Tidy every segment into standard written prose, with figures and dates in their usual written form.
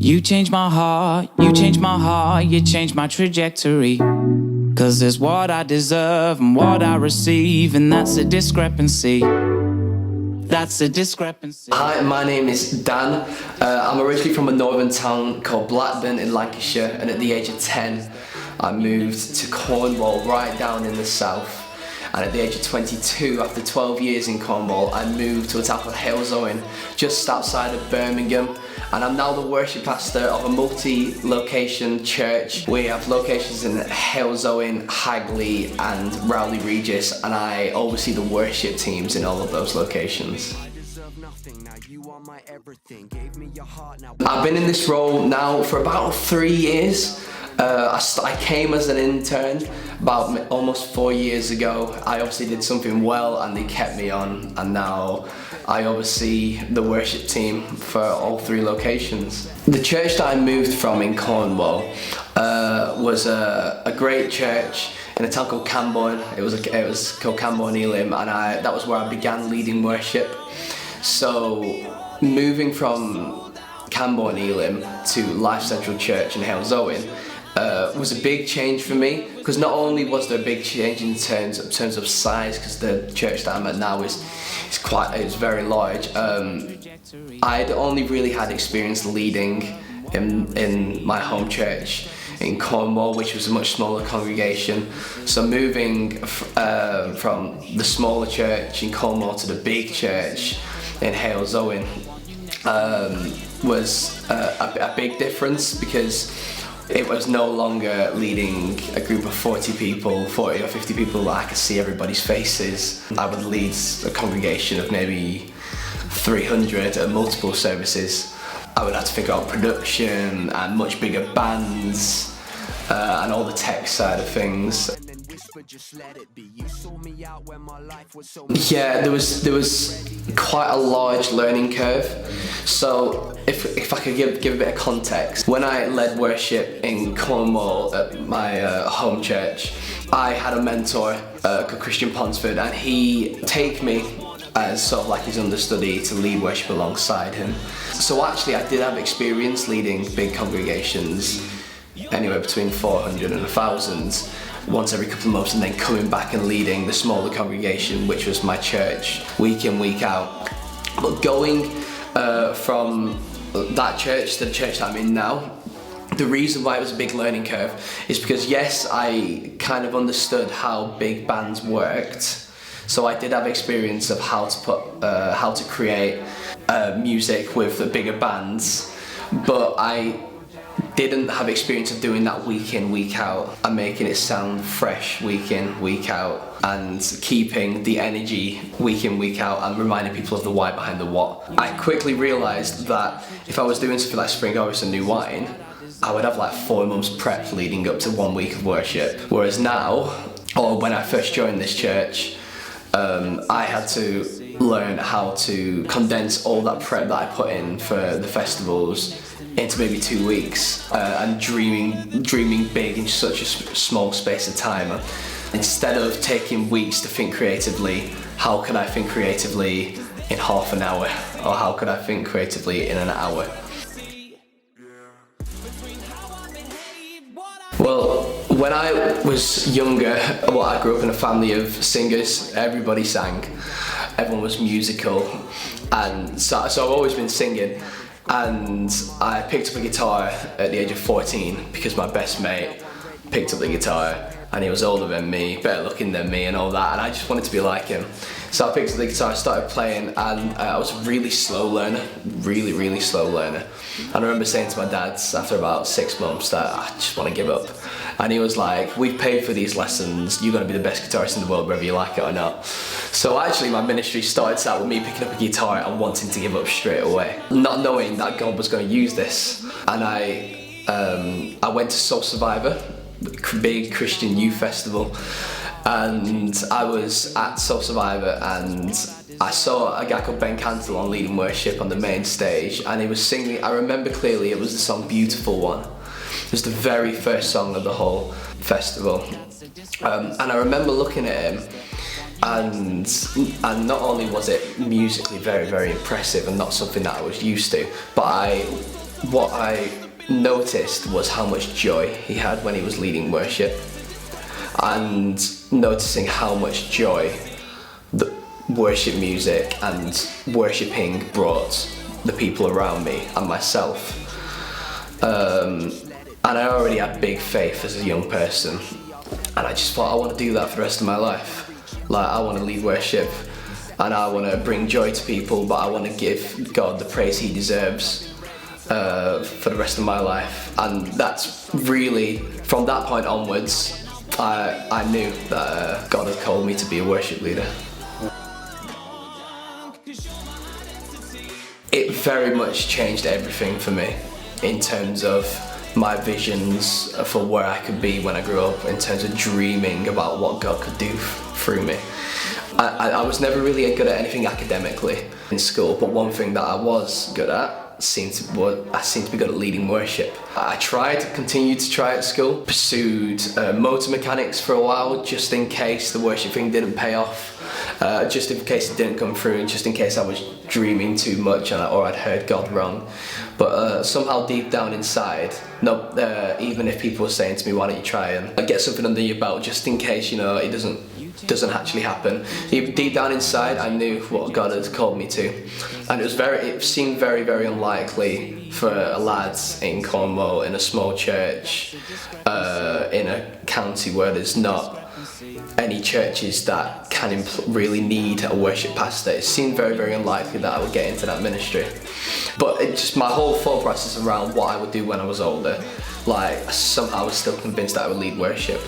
You changed my heart, you changed my heart, you changed my trajectory. Cause there's what I deserve and what I receive, and that's a discrepancy. That's a discrepancy. Hi, my name is Dan. I'm originally from a northern town called Blackburn in Lancashire, and at the age of 10 I moved to Cornwall, right down in the south. And at the age of 22, after 12 years in Cornwall, I moved to a town called Halesowen, just outside of Birmingham. And I'm now the worship pastor of a multi-location church. We have locations in Halesowen, Hagley and Rowley Regis, and I oversee the worship teams in all of those locations. I've been in this role now for about 3 years. I came as an intern about almost 4 years ago. I obviously did something well and they kept me on, and now I oversee the worship team for all 3 locations. The church that I moved from in Cornwall was a great church in a town called Camborne. It was called Camborne Elim, and that was where I began leading worship. So moving from Camborne Elim to Life Central Church in Halesowen was a big change for me, because not only was there a big change in terms of size, because the church that I'm at now is very large. I'd only really had experience leading in my home church in Cornwall, which was a much smaller congregation. So moving from the smaller church in Cornwall to the big church in Halesowen was a big difference, because it was no longer leading a group of 40 or 50 people that I could see everybody's faces. I would lead a congregation of maybe 300 at multiple services. I would have to figure out production and much bigger bands and all the tech side of things. Yeah, there was quite a large learning curve. So if I could give a bit of context, when I led worship in Cornwall at my home church, I had a mentor called Christian Ponsford, and he take me as sort of like his understudy to lead worship alongside him. So actually I did have experience leading big congregations, anywhere between 400 and 1,000, once every couple of months, and then coming back and leading the smaller congregation, which was my church, week in, week out. But going from that church to the church that I'm in now, the reason why it was a big learning curve is because, yes, I kind of understood how big bands worked. So I did have experience of how to create music with the bigger bands, but I didn't have experience of doing that week in, week out, and making it sound fresh week in, week out, and keeping the energy week in, week out, and reminding people of the why behind the what. I quickly realised that if I was doing something like Spring Harvest and New Wine, I would have like 4 months prep leading up to 1 week of worship. Whereas now, or when I first joined this church, I had to learn how to condense all that prep that I put in for the festivals into maybe 2 weeks, and dreaming big in such a small space of time. Instead of taking weeks to think creatively, how can I think creatively in half an hour, or how could I think creatively in an hour? Well, when I was younger, I grew up in a family of singers. Everybody sang, everyone was musical, and so I've always been singing. And I picked up a guitar at the age of 14 because my best mate picked up the guitar, and he was older than me, better looking than me and all that, and I just wanted to be like him. So I picked up the guitar, started playing, and I was a really slow learner, really slow learner. And I remember saying to my dad after about 6 months that I just want to give up. And he was like, we've paid for these lessons, you're going to be the best guitarist in the world whether you like it or not. So actually my ministry started out with me picking up a guitar and wanting to give up straight away, not knowing that God was going to use this. And I went to Soul Survivor, big Christian youth festival, and I was at Soul Survivor, and I saw a guy called Ben Cantle on leading worship on the main stage, and he was singing, I remember clearly, it was the song Beautiful One. It was the very first song of the whole festival, and I remember looking at him, and not only was it musically very impressive and not something that I was used to, but I what I noticed was how much joy he had when he was leading worship, and noticing how much joy the worship music and worshipping brought the people around me and myself. And I already had big faith as a young person, and I just thought I want to do that for the rest of my life. Like, I want to lead worship and I want to bring joy to people, but I want to give God the praise he deserves for the rest of my life. And that's really, from that point onwards, I knew that God had called me to be a worship leader. It very much changed everything for me in terms of my visions for where I could be when I grew up, in terms of dreaming about what God could do through me. I was never really good at anything academically in school, but one thing that I was good at I seemed to be good at leading worship. I continued to try at school, pursued motor mechanics for a while, just in case the worship thing didn't pay off, just in case it didn't come through, just in case I was dreaming too much or I'd heard God wrong. But somehow deep down inside, even if people were saying to me, why don't you try and get something under your belt, just in case, it doesn't actually happen. Deep down inside, I knew what God had called me to, and it seemed very, very unlikely for a lad in Cornwall, in a small church, in a county where there's not any churches that can really need a worship pastor. It seemed very, very unlikely that I would get into that ministry. But my whole thought process around what I would do when I was older, somehow I was still convinced that I would lead worship.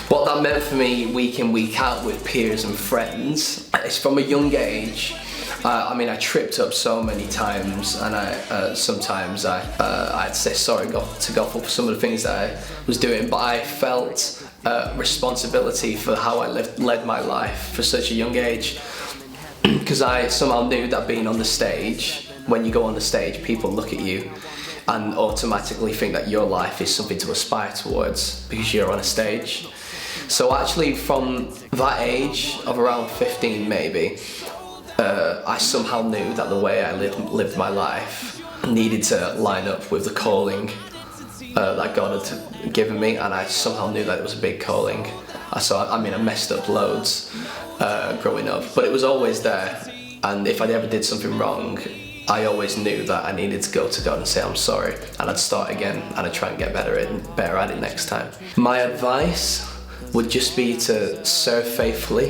What that meant for me week in, week out with peers and friends is, from a young age, I tripped up so many times, and sometimes I'd say sorry to God for some of the things that I was doing, but I felt responsibility for how I led my life for such a young age, because I somehow knew that being on the stage, when you go on the stage, people look at you and automatically think that your life is something to aspire towards because you're on a stage. So actually, from that age of around 15 maybe, I somehow knew that the way I lived my life needed to line up with the calling that God had given me, and I somehow knew that it was a big calling. I messed up loads growing up, but it was always there, and if I ever did something wrong, I always knew that I needed to go to God and say I'm sorry, and I'd start again, and I'd try and get better at it next time. My advice would just be to serve faithfully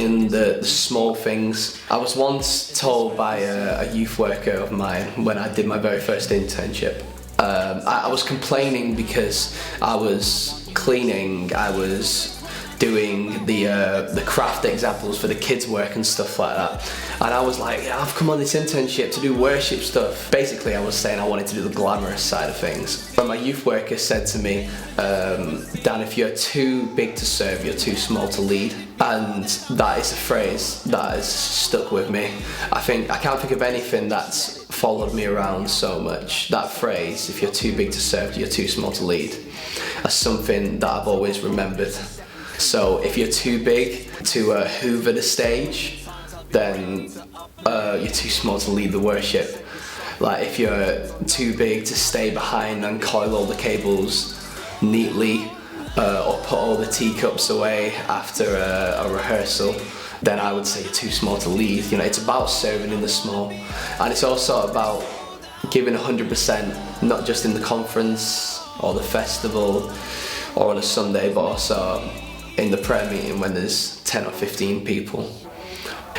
in the small things. I was once told by a youth worker of mine when I did my very first internship. I was complaining because I was cleaning, I was doing the craft examples for the kids' work and stuff like that, and I was like, yeah, I've come on this internship to do worship stuff. Basically, I was saying I wanted to do the glamorous side of things. But my youth worker said to me, Dan, if you're too big to serve, you're too small to lead. And that is a phrase that has stuck with me. I can't think of anything that's followed me around so much. That phrase, if you're too big to serve, you're too small to lead, as something that I've always remembered. So if you're too big to hoover the stage, then you're too small to lead the worship. If you're too big to stay behind and coil all the cables neatly, or put all the teacups away after a rehearsal, then I would say you're too small to lead. It's about serving in the small, and it's also about giving 100%, not just in the conference or the festival or on a Sunday, but also in the prayer meeting when there's 10 or 15 people.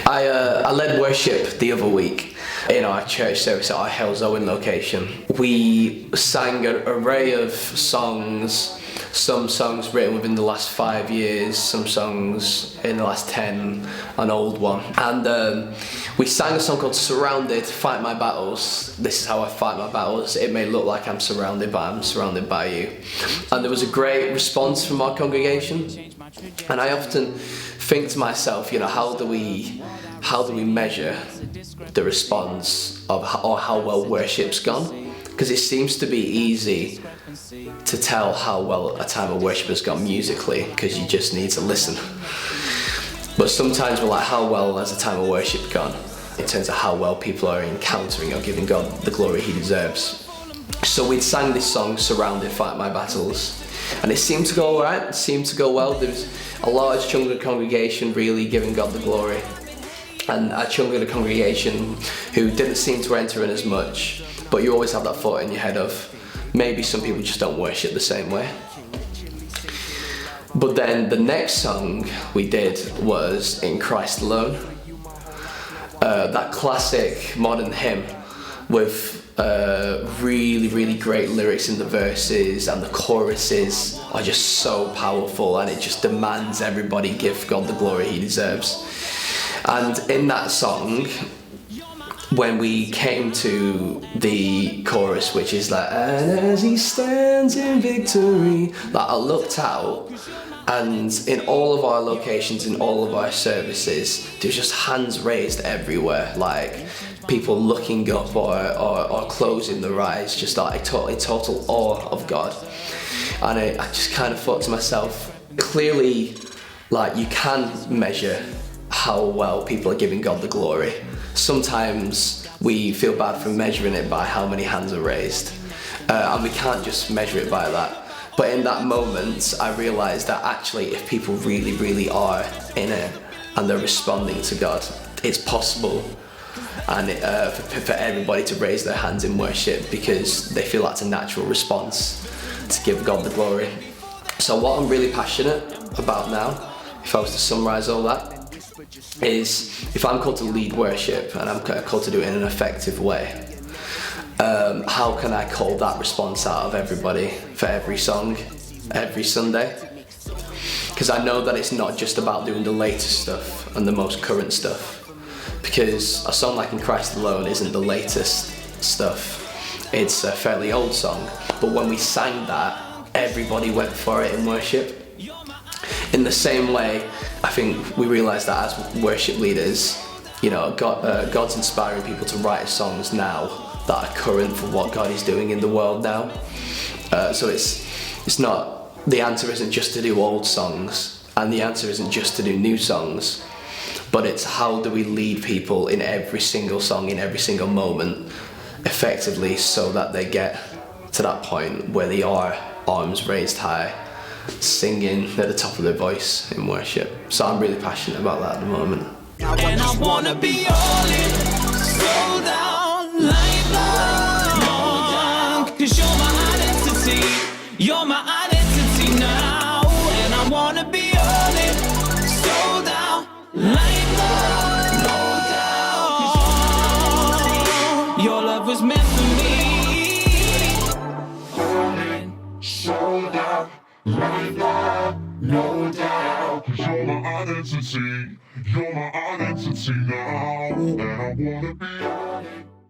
I led worship the other week in our church service at our Halesowen location. We sang an array of songs, some songs written within the last 5 years, some songs in the last 10, an old one. And we sang a song called Surrounded, Fight My Battles. This is how I fight my battles. It may look like I'm surrounded, but I'm surrounded by you. And there was a great response from our congregation. And I often think to myself, how do we measure the response of how well worship's gone? Because it seems to be easy to tell how well a time of worship has gone musically, because you just need to listen. But sometimes we're like, how well has a time of worship gone? in terms of how well people are encountering or giving God the glory he deserves. So we'd sang this song, Surrounded, Fight My Battles, and it seemed to go alright, it seemed to go well. There was a large chunk of the congregation really giving God the glory, and a chunk of the congregation who didn't seem to enter in as much, but you always have that thought in your head of, maybe some people just don't worship the same way. But then the next song we did was In Christ Alone. That classic modern hymn with really, really great lyrics in the verses, and the choruses are just so powerful, and it just demands everybody give God the glory he deserves. And in that song, when we came to the chorus, which is like, and as he stands in victory, like, I looked out, and in all of our locations, in all of our services, there's just hands raised everywhere, like people looking up or closing their eyes, just like in total awe of God. And I just kind of thought to myself, clearly, like, you can measure how well people are giving God the glory. Sometimes we feel bad for measuring it by how many hands are raised, and we can't just measure it by that. But in that moment, I realised that actually, if people really, really are in it and they're responding to God, it's possible, and for everybody to raise their hands in worship, because they feel that's a natural response to give God the glory. So what I'm really passionate about now, if I was to summarise all that, is if I'm called to lead worship and I'm called to do it in an effective way, how can I call that response out of everybody for every song, every Sunday? Because I know that it's not just about doing the latest stuff and the most current stuff, because a song like In Christ Alone isn't the latest stuff, it's a fairly old song, but when we sang that, everybody went for it in worship. In the same way, I think we realise that as worship leaders, you know, God's inspiring people to write songs now that are current for what God is doing in the world now. So it's not, the answer isn't just to do old songs, and the answer isn't just to do new songs, but it's how do we lead people in every single song, in every single moment, effectively, so that they get to that point where they are arms raised high, singing at the top of their voice in worship. So I'm really passionate about that at the moment. And I wanna be all in, sold out, lifelong. 'Cause you're my identity, you're my identity now. And I wanna be all in, sold out, lifelong, no doubt. Your love was meant for me. All in, sold out, lifelong, no doubt. 'Cause you're my identity. You're my identity now, and I wanna be on it.